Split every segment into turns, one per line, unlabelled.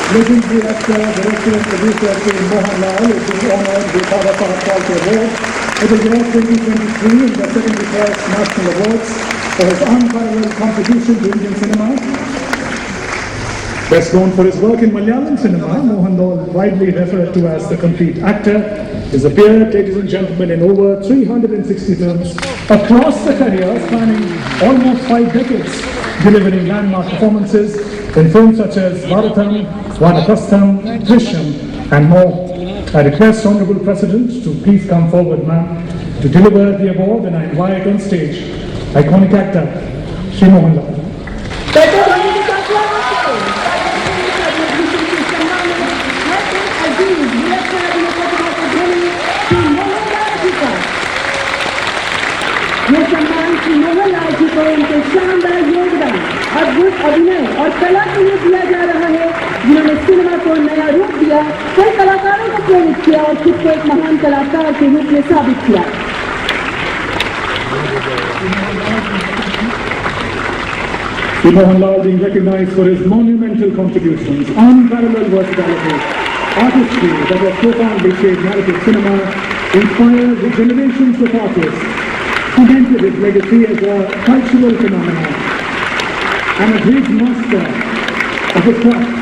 legendary actor, director and producer K. Mohanlal is being honored with Baba Saheb Phalke Award for the year 2023 in the 71st National Awards for his unparalleled contribution to Indian cinema. Best known for his work in Malayalam cinema, Mohanlal, widely referred to as the complete actor, has appeared, ladies and gentlemen, in over 360 films across the career, spanning almost 5 decades, delivering landmark performances in films such as Bharatam, Vanapastham, Drishyam, and more. I request Honorable President to please come forward, ma'am, to deliver the award, and I invite on stage iconic actor, Shri Mohanlal.
ये सम्मान श्री मोहनलाल जी को उनके शानदार योगदान, अद्भुत अभिनय और कला के लिए दिया जा रहा है, जिन्होंने सिनेमा को नया रूप दिया, कई कलाकारों को प्रेरित किया और खुद को एक महान कलाकार के रूप में साबित किया।
Shri Mohanlal being recognized for his monumental contributions, unparalleled versatility, artistry that has profoundly shaped narrative cinema, inspired the generations of artists, cemented his legacy as a cultural phenomenon and a great master of his craft.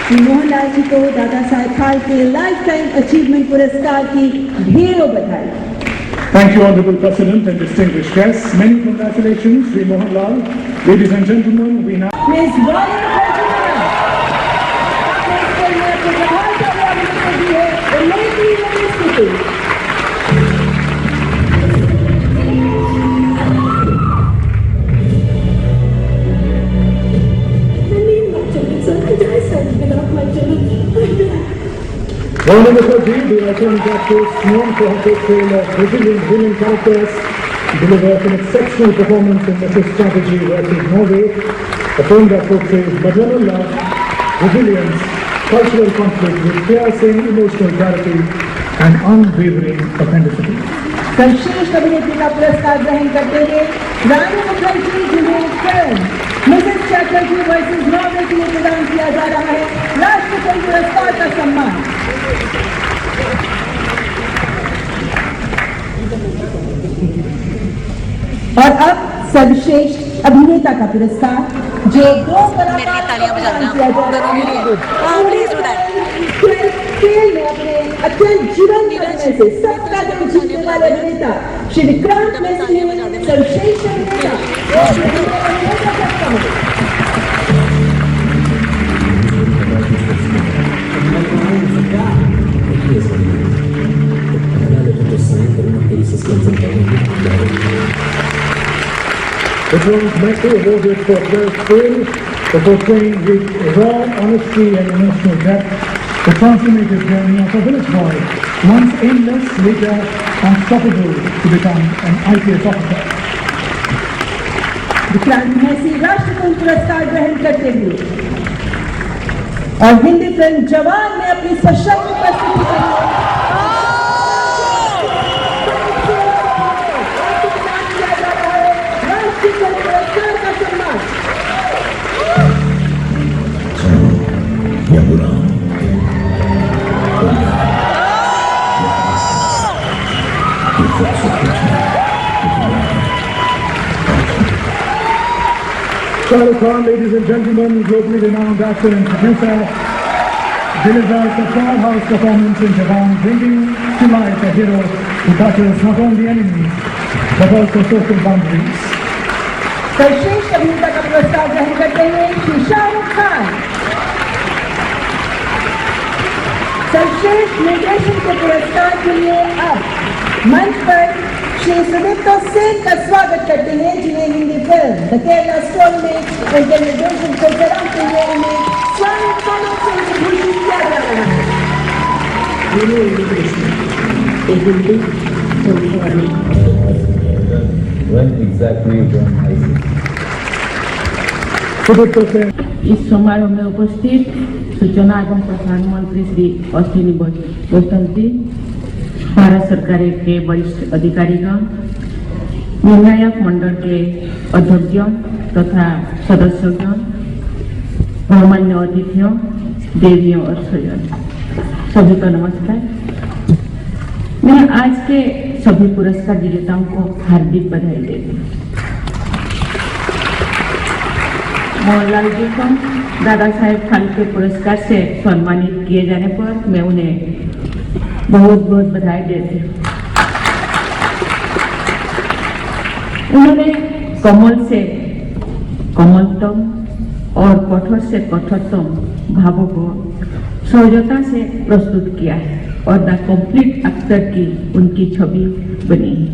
Mohanlal ji को Dada Saheb Phalke life time achievement पुरस्कार की ढेरों बधाई।
Thank you, Honorable President and distinguished guests. Many congratulations, Shri Mohanlal. Ladies and gentlemen, we now. Honorable President, the iconic actress known for her portrayal of Brazilian women characters delivered an exceptional performance in Mrs. Strategy versus Norway, a film that portrays maternal love, resilience, cultural conflict with piercing emotional clarity and unwavering authenticity.
सर्वश्रेष्ठ अभिनेत्री का पुरस्कार ग्रहण करते हुए रानी मुखर्जी जिन्हें film Mrs Chatterjee versus Norway के लिए प्रदान किया जा रहा है राष्ट्रीय फिल्म पुरस्कार का सम्मान। और अब सर्वश्रेष्ठ अभिनेता का पुरस्कार जो दो कलाकारों को दिया जा रहा है खेल में अपने अत्यंत जीवन करने से सबका दिल जीतने वाले अभिनेता श्री विक्रांत मैसी सर्वश्रेष्ठ अभिनेता
Vikrant Messi awarded for best film for portraying with raw honesty and emotional depth the transformative journey of a village boy, once aimless, later unstoppable to become an IPS officer.
Vikrant Massey राष्ट्रीय फिल्म पुरस्कार ग्रहण करते हुए और Hindi film जवान में अपनी सशक्त उपस्थिति के लिए
Shah Rukh Khan, ladies and gentlemen, globally renowned actor and producer, delivers a powerhouse performance in Jawan, bringing to life a hero who battles not only enemies but also social boundaries.
सर्वश्रेष्ठ अभिनेता का पुरस्कार ग्रहण करते हुए श्री शाहरुख खान सर्वश्रेष्ठ निर्देशन के पुरस्कार के लिए अब मंच पर श्री सुदीप्तो सेन का स्वागत करते हैं, जिन्हें Hindi film the Kerala story में उनके निर्देशन को सराहते हुए उन्हें स्वर्ण पदक से भूषित किया जा रहा है।
Well, when exactly when I say.
Sudipta Sen,
इस समारोह में उपस्थित सूचना एवं प्रसारण मंत्री श्री अश्विनी गौतम जी, भारत सरकार के वरिष्ठ अधिकारीगण, निर्णायक मंडल के अध्यक्ष तथा सदस्यगण, गणमान्य अतिथियों, देवियों और स्वजन, सभी को नमस्कार। मैं आज के सभी पुरस्कार विजेताओं को हार्दिक बधाई देती हूँ। मोहनलाल जी को दादा साहेब फाल्के पुरस्कार से सम्मानित किए जाने पर मैं उन्हें बहुत बहुत बधाई देती हूँ। उन्होंने कमल से कमलतम और कठोर से कठोरतम भावों को सहजता से प्रस्तुत किया है और द कंप्लीट एक्टर की उनकी छवि बनी है।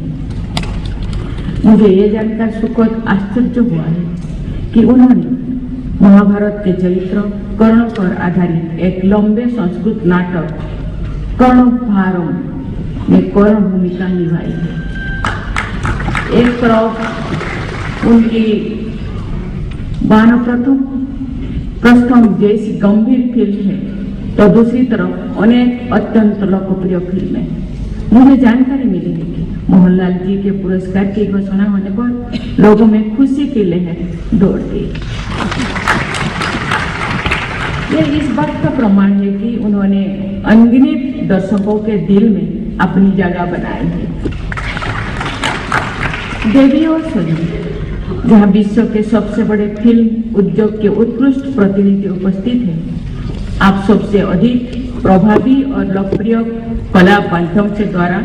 मुझे ये जानकर सुखद आश्चर्य हुआ है कि उन्होंने महाभारत के चरित्र कर्ण पर आधारित एक लंबे संस्कृत नाटक कर्णभारम में कर्ण भूमिका निभाई है। एक तरफ उनकी प्रथम जैसी गंभीर फिल्म है तो दूसरी तरफ अनेक अत्यंत लोकप्रिय फिल्में। मुझे जानकारी मिली है कि मोहनलाल जी के पुरस्कार की घोषणा होने पर लोगों में खुशी की लहर दौड़ गई। ये इस बात का प्रमाण है कि उन्होंने अनगिनत दर्शकों के दिल में अपनी जगह बनाई है। देवी और स्वजन, जहाँ विश्व के सबसे बड़े फिल्म उद्योग के उत्कृष्ट प्रतिनिधि उपस्थित हैं, आप सबसे अधिक प्रभावी और लोकप्रिय कला माध्यम से द्वारा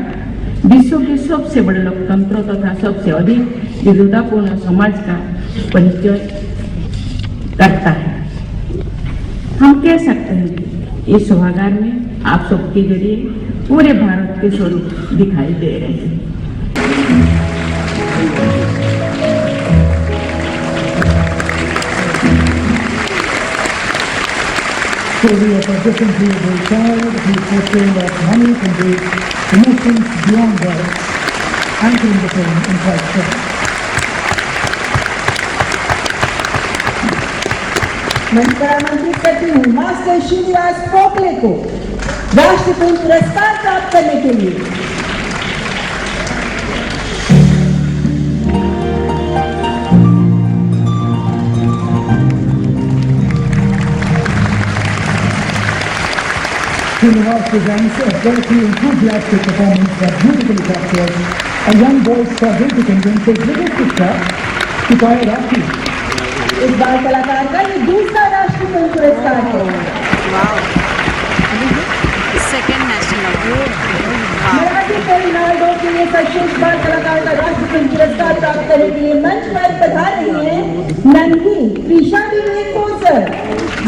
विश्व के सबसे बड़े लोकतंत्र तथा सबसे अधिक विविधतापूर्ण समाज का परिचय करता है। हम कह सकते हैं कि इस सभागार में आप सबके जरिए पूरे भारत के स्वरूप दिखाई दे रहे हैं।
story of a differently abled child whose portrayal of money conveys emotions beyond words, anchoring the film in Christ's film.
मंच पर आमंत्रित करती हूँ मास्टर श्रीनिवास पोकले को राष्ट्रीय फिल्म पुरस्कार प्राप्त करने के लिए।
Srinivas presents a very enthusiastic performance that beautifully captures a young boy's struggle to convince his little sister to buy a Rakhi.
इस बार कलाकार का ये दूसरा राष्ट्रीय फिल्म पुरस्कार है।
Second national award.
Marathi film नालडो के लिए सर्वश्रेष्ठ बाल कलाकार का राष्ट्रीय फिल्म पुरस्कार प्राप्त करने के लिए मंच पर पधार रही हैं नन्ही त्रिशा विवेक कोसर।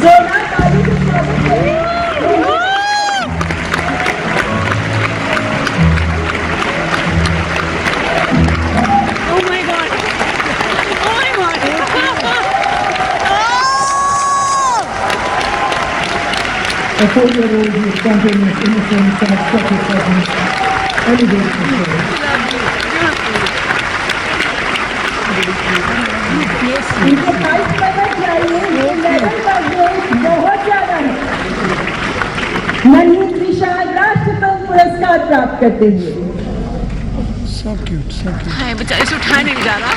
जोरदार ताली से स्वागत करें।
A 4-year-old whose spontaneous innocence and expressive presence elevates the show.
इनके 22 पदक चाहिए, ये लेवल का ग्रेड बहुत ज्यादा है। नन्ही त्रिशा राष्ट्रीय फिल्म पुरस्कार प्राप्त करते हुए।
हाय बेचारी से उठाया नहीं जा रहा।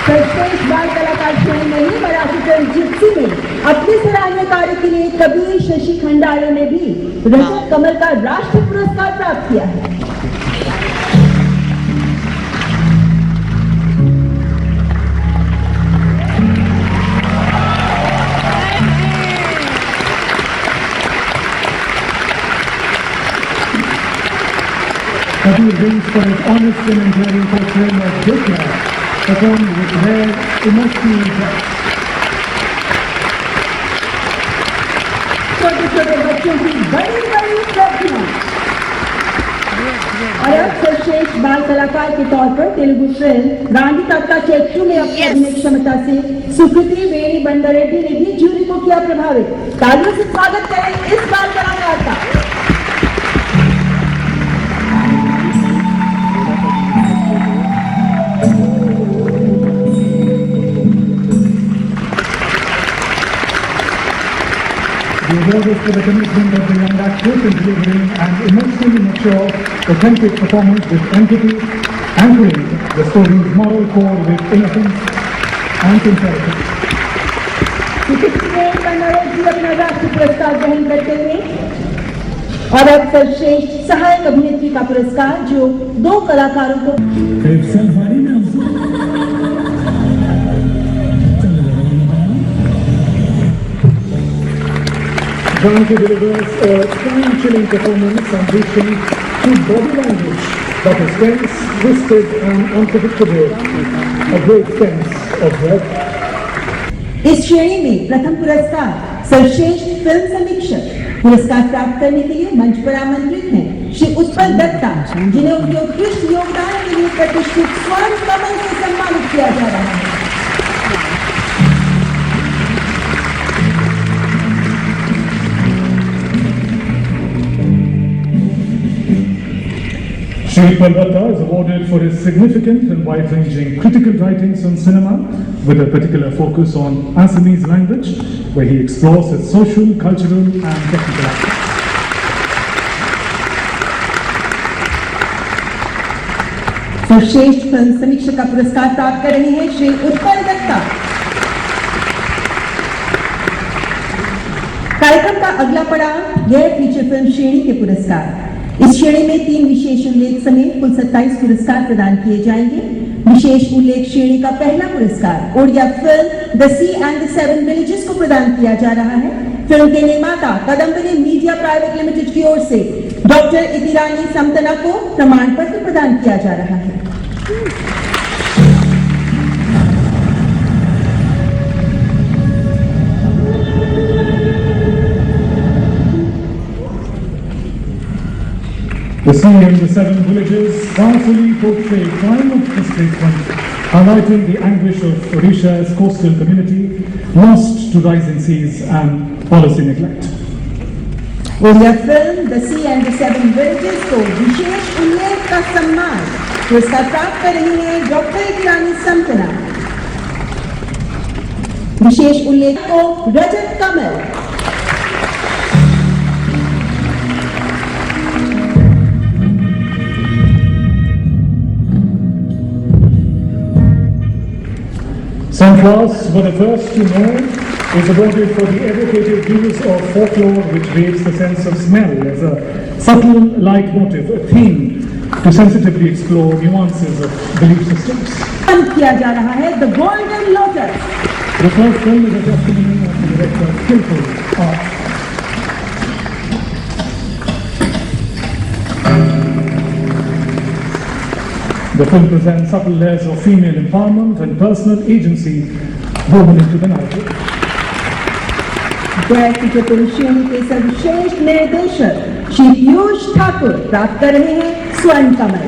सर्वश्रेष्ठ बाल कलाकार श्रेणी में ही मराठी फिल्म जिप्सी में अपने सराहनीय कार्य के लिए कबीर शशि खंडाले ने भी रजत कमल का राष्ट्रीय पुरस्कार प्राप्त किया है।
Kabir wins for his honest and enduring portrayal of Krishna, performed with rare emotional depth.
छोटे छोटे बच्चों की बड़ी बड़ी उपलब्धियां। और अब सर्वश्रेष्ठ बाल कलाकार के तौर पर तेलुगु फिल्म गांधी काका चेट्टू में अपनी अभिनय क्षमता से सुकृति वेणी बंडरेड्डी ने भी जूरी को किया प्रभावित। तालियों से स्वागत करें इस बाल कलाकार का।
The award is for the commitment of the young actress in delivering an emotionally mature, authentic performance with empathy, anchoring the story's moral core with innocence and sincerity.
Manoj ji अपना राष्ट्रीय पुरस्कार ग्रहण करते हुए और अब सर्वश्रेष्ठ सहायक अभिनेत्री का पुरस्कार जो 2 कलाकारों को
Janki delivers a spine-chilling performance ambition to body language that is tense, twisted and unpredictable. A great sense of breadth.
इस श्रेणी में प्रथम पुरस्कार सर्वश्रेष्ठ फिल्म समीक्षक पुरस्कार प्राप्त करने के लिए मंच पर आमंत्रित हैं श्री उत्पल दत्ता, जिन्हें उनके उत्कृष्ट योगदान के लिए प्रतिष्ठित स्वर्ण कमल से सम्मानित किया जा रहा है।
Shri Palwata is awarded for his significant and wide-ranging critical writings on cinema, with a particular focus on Assamese language, where he explores its social, cultural and technical aspects.
सर्वश्रेष्ठ फिल्म समीक्षक का पुरस्कार प्राप्त कर रहे हैं श्री उत्पल दत्ता। कार्यक्रम का अगला पड़ाव यह फीचर फिल्म श्रेणी के पुरस्कार। इस श्रेणी में 3 विशेष उल्लेख समेत कुल 27 पुरस्कार प्रदान किए जाएंगे। विशेष उल्लेख श्रेणी का पहला पुरस्कार Odia film the sea and the 7 villages को प्रदान किया जा रहा है। फिल्म के निर्माता कदम्बिनी मीडिया प्राइवेट लिमिटेड की ओर से डॉक्टर इतिरानी समतना को प्रमाण पत्र प्रदान किया जा रहा है।
The Sea and the 7 Villages powerfully portray crime of displacement, highlighting the anguish of Odisha's coastal community lost to rising seas and policy neglect.
Odia film the sea and the 7 villages को विशेष उल्लेख का सम्मान पुरस्कार प्राप्त कर रही है डॉक्टर इतिरानी समतना। विशेष उल्लेख को रजत कमल।
Sunflowers were the first to know is awarded for the evocative use of folklore which waves the sense of smell as a subtle leitmotif, a theme to sensitively explore nuances of belief systems.
किया जा रहा है the golden lotus.
The third film is a testimony of the director's skillful art. The film presents subtle layers of female empowerment and personal agency woven into the narrative.
Jaipur film श्रेणी के सर्वश्रेष्ठ निर्देशक श्री पीयूष ठाकुर प्राप्त कर रहे हैं स्वर्ण कमल।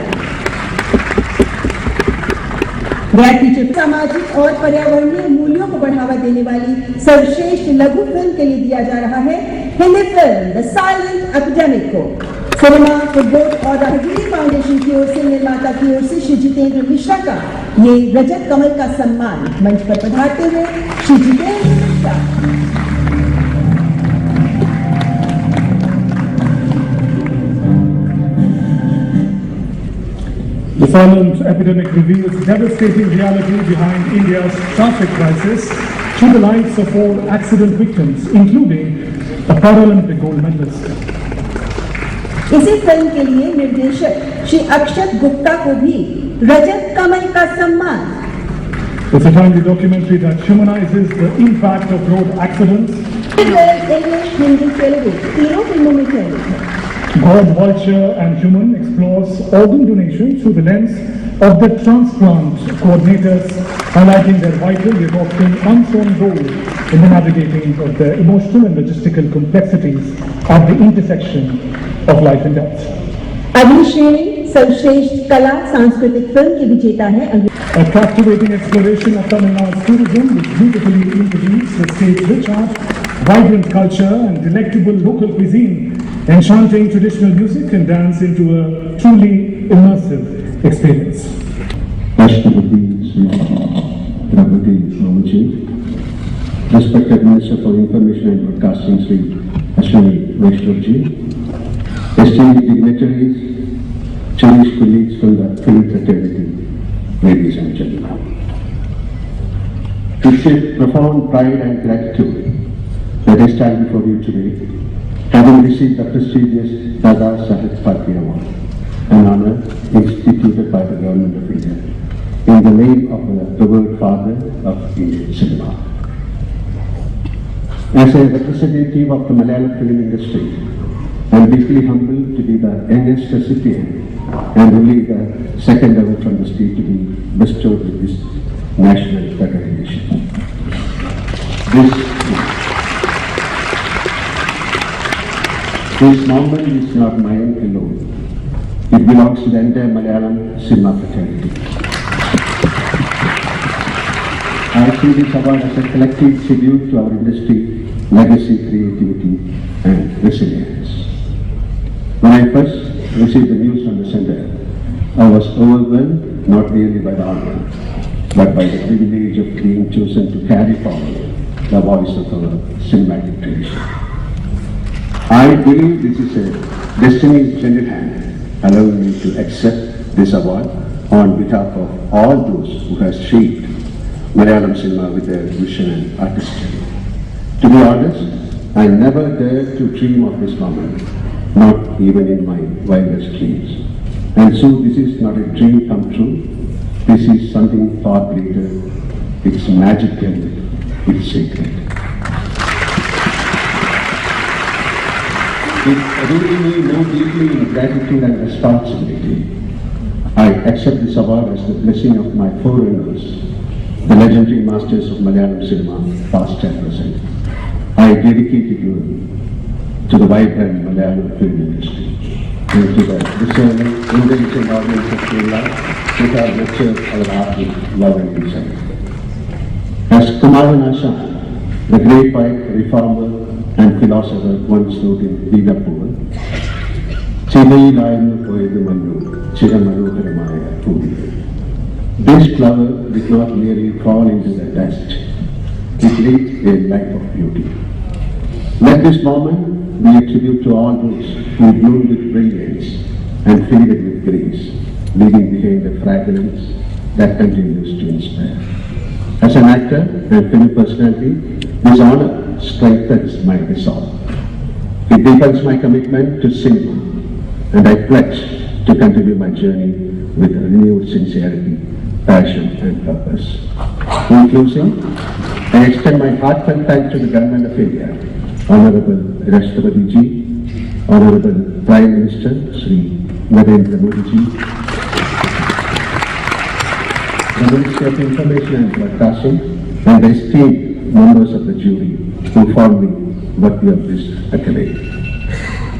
सामाजिक और पर्यावरणीय मूल्यों को बढ़ावा देने वाली सर्वश्रेष्ठ लघु फिल्म के लिए दिया जा रहा है Hindi film the silent epidemic को। सिनेमा फुटबॉल और राहगीरी फाउंडेशन की ओर से निर्माता की ओर से श्री जितेंद्र मिश्रा का ये रजत कमल का सम्मान मंच पर पधारते हुए Shri Jitendra Mishra.
The silent epidemic reveals devastating reality behind India's traffic crisis through the lives of 4 accident victims, including a Paralympic gold medalist.
इसी फिल्म के लिए निर्देशक श्री अक्षत गुप्ता को भी रजत कमल का सम्मान।
It's a timely documentary that humanizes the impact of road accidents.
English, Hindi, Telugu तीनों फिल्मों में चली है।
God, Vulture and Human explores organ donation through the lens of the transplant coordinators, highlighting their vital yet often unsung role in the navigating of the emotional and logistical complexities at the intersection of life and death.
अगली श्रेणी सर्वश्रेष्ठ कला सांस्कृतिक film की विजेता है।
A captivating exploration of Tamil Nadu's tourism which beautifully interweaves the state's rich art, vibrant culture and delectable local cuisine, enchanting traditional music and dance into a truly immersive experience.
राष्ट्रपति श्री द्रौपदी मुर्मू जी, जिस respected Minister for Information and Broadcasting, Sri Ashwini Vaishnav-ji, esteemed dignitaries, cherished colleagues from the film fraternity, ladies and gentlemen. It's with profound pride and gratitude that I stand before you today, having received the prestigious Dada Saheb Phalke Award, an honor instituted by the Government of India, in the name of the revered father of Indian cinema. As a representative of the Malayalam film industry, I am deeply humbled to be the youngest recipient and only the second ever from the state to be bestowed with this national recognition. This moment is not mine alone. It belongs to the entire Malayalam cinema fraternity. I see this award as a collective tribute to our industry, legacy, creativity, and resilience. When I first received the news from the center, I was overwhelmed not merely by the honor, but by the privilege of being chosen to carry forward the voice of our cinematic tradition. I believe this is a destiny's gentle hand, allowing me to accept this award on behalf of all those who have shaped Malayalam cinema with their vision and artistry. To be honest, I never dared to dream of this moment, not even in my wildest dreams. And so this is not a dream come true. This is something far greater. It's magical. It's sacred. It rooted me more deeply in gratitude and responsibility. I accept this award as the blessing of my forerunners, the legendary masters of Malayalam cinema, past and present. I dedicate it to the vibrant Malayalam film industry and to the discerning, intelligent audience of Kerala who have nurtured our art with love and insight. As Kumaran Asha, the great poet, reformer, and philosopher once wrote in Veerapur, Chidailayanu poyathu mannu chiramanoharamaya poovi. This flower did not merely fall into the dust, it lived a life of beauty. Let this moment be a tribute to all those who bloomed with brilliance and faded with grace, leaving behind a fragrance that continues to inspire. As an actor and film personality, this honor strengthens my resolve. It deepens my commitment to cinema, and I pledge to continue my journey with renewed sincerity, passion, and purpose. In closing, I extend my heartfelt thanks to the Government of India, Honorable Rashtrapati Ji, Honorable Prime Minister Sri Narendra Modi Ji, the Ministry of Information and Broadcasting, and the esteemed members of the jury who found me worthy of this accolade.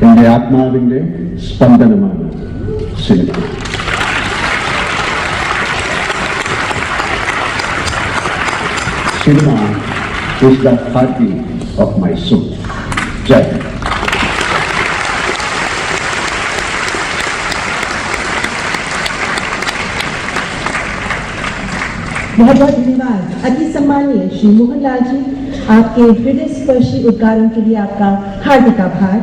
എൻ്റെ ആത്മാവിൻ്റെ സ്പന്ദനമാണ് cinema. Cinema is the heartbeat of my soul. Jai Hind.
बहुत बहुत धन्यवाद। अति सम्मानीय श्री मोहनलाल जी, आपके हृदय स्पर्शी उद्गारों के लिए आपका हार्दिक आभार।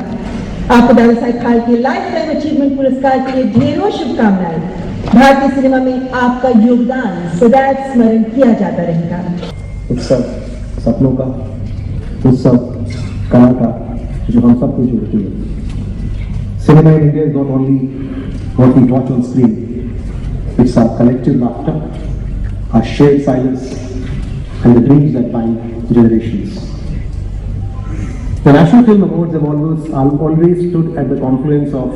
आपको Dada Saheb Phalke life time achievement पुरस्कार के लिए ढेरों शुभकामनाएं। भारतीय सिनेमा में आपका योगदान सदा स्मरण किया जाता रहेगा।
उत्सव सपनों का, उत्सव कला का, जो हम सबको जोड़ती है। Cinema in India is not only what we watch on screen, it's our collective laughter, our shared silence, and the dreams that bind generations. The National Film Awards have always stood at the confluence of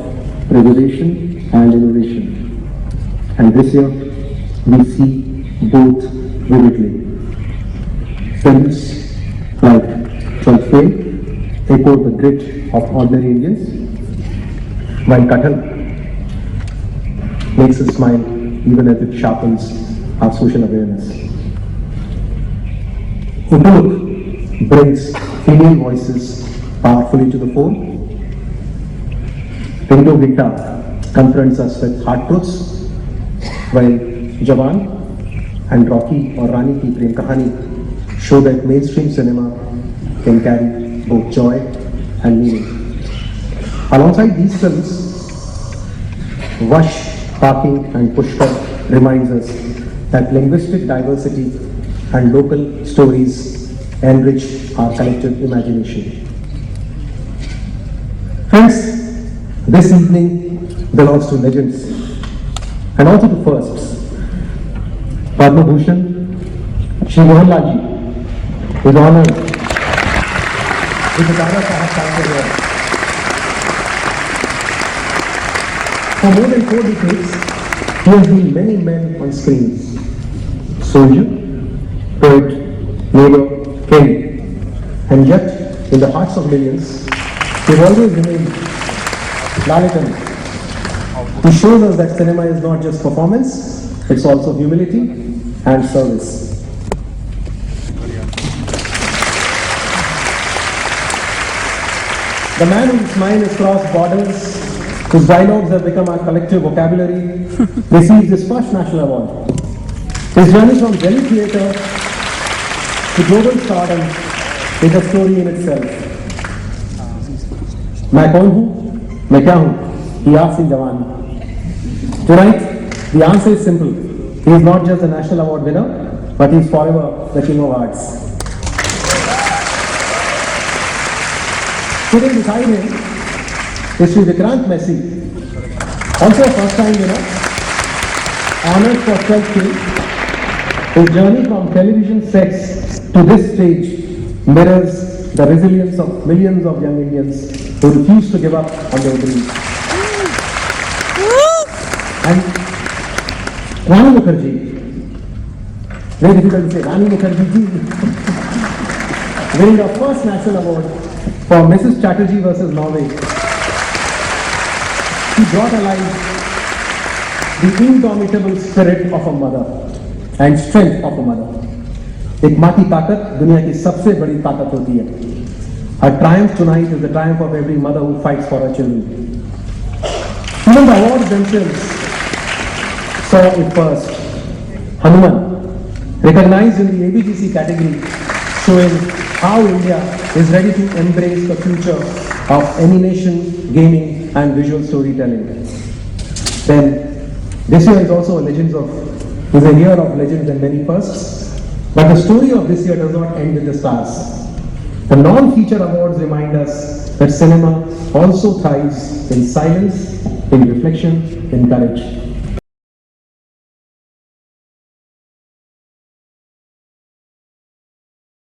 preservation and innovation. And this year, we see both vividly. Films like 12th Fail echo the grit of ordinary Indians, while Kathal makes us smile even as it sharpens our social awareness. Upaluk brings female voices powerfully to the fore. Pinto Gita confronts us with hard truths, while Jawan and Rocky or Rani Ki Prem Kahani show that mainstream cinema can carry both joy and meaning. Alongside these films, Vash, Parking and Pushkar reminds us that linguistic diversity and local stories enrich our collective imagination. Friends, this evening belongs to legends and also to firsts. Padma Bhushan Shri Mohanlal ji is honored with the Dada Saheb Phalke Award. For more than 4 decades, he has been many men on screens. Soldier, poet, neighbor, king. And yet, in the hearts of millions, they've always remained Lalitan. He shows us that cinema is not just performance, it's also humility and service. The man whose mind has crossed borders, whose dialogues have become our collective vocabulary, received his first national award. His journey from Delhi theatre to global stardom is a story in itself. मैं कौन हूँ? मैं क्या हूँ? He asked in Jawan. Tonight, the answer is simple. He is not just a national award winner, but he is forever the king of arts. Sitting beside him is Sri Vikrant Messi, also a first-time winner, honored for 12th film. His journey from television sets to this stage mirrors the resilience of millions of young Indians who refuse to give up on their dreams. And Rani Mukherjee, very difficult to say, Rani Mukherjee ji, winning the first national award for Mrs. Chatterjee versus Norway. She brought alive the indomitable spirit of a mother and strength of a mother. एक माँ की ताकत दुनिया की सबसे बड़ी ताकत होती है. Her triumph tonight is the triumph of every mother who fights for her children. Even the awards themselves saw it first. Hanuman, recognized in the ABGC category, showing how India is ready to embrace the future of animation, gaming and visual storytelling. Then, this year is also a year of legends and many firsts. But the story of this year does not end with the stars. The non-feature awards remind us that cinema also thrives in silence, in reflection, in courage.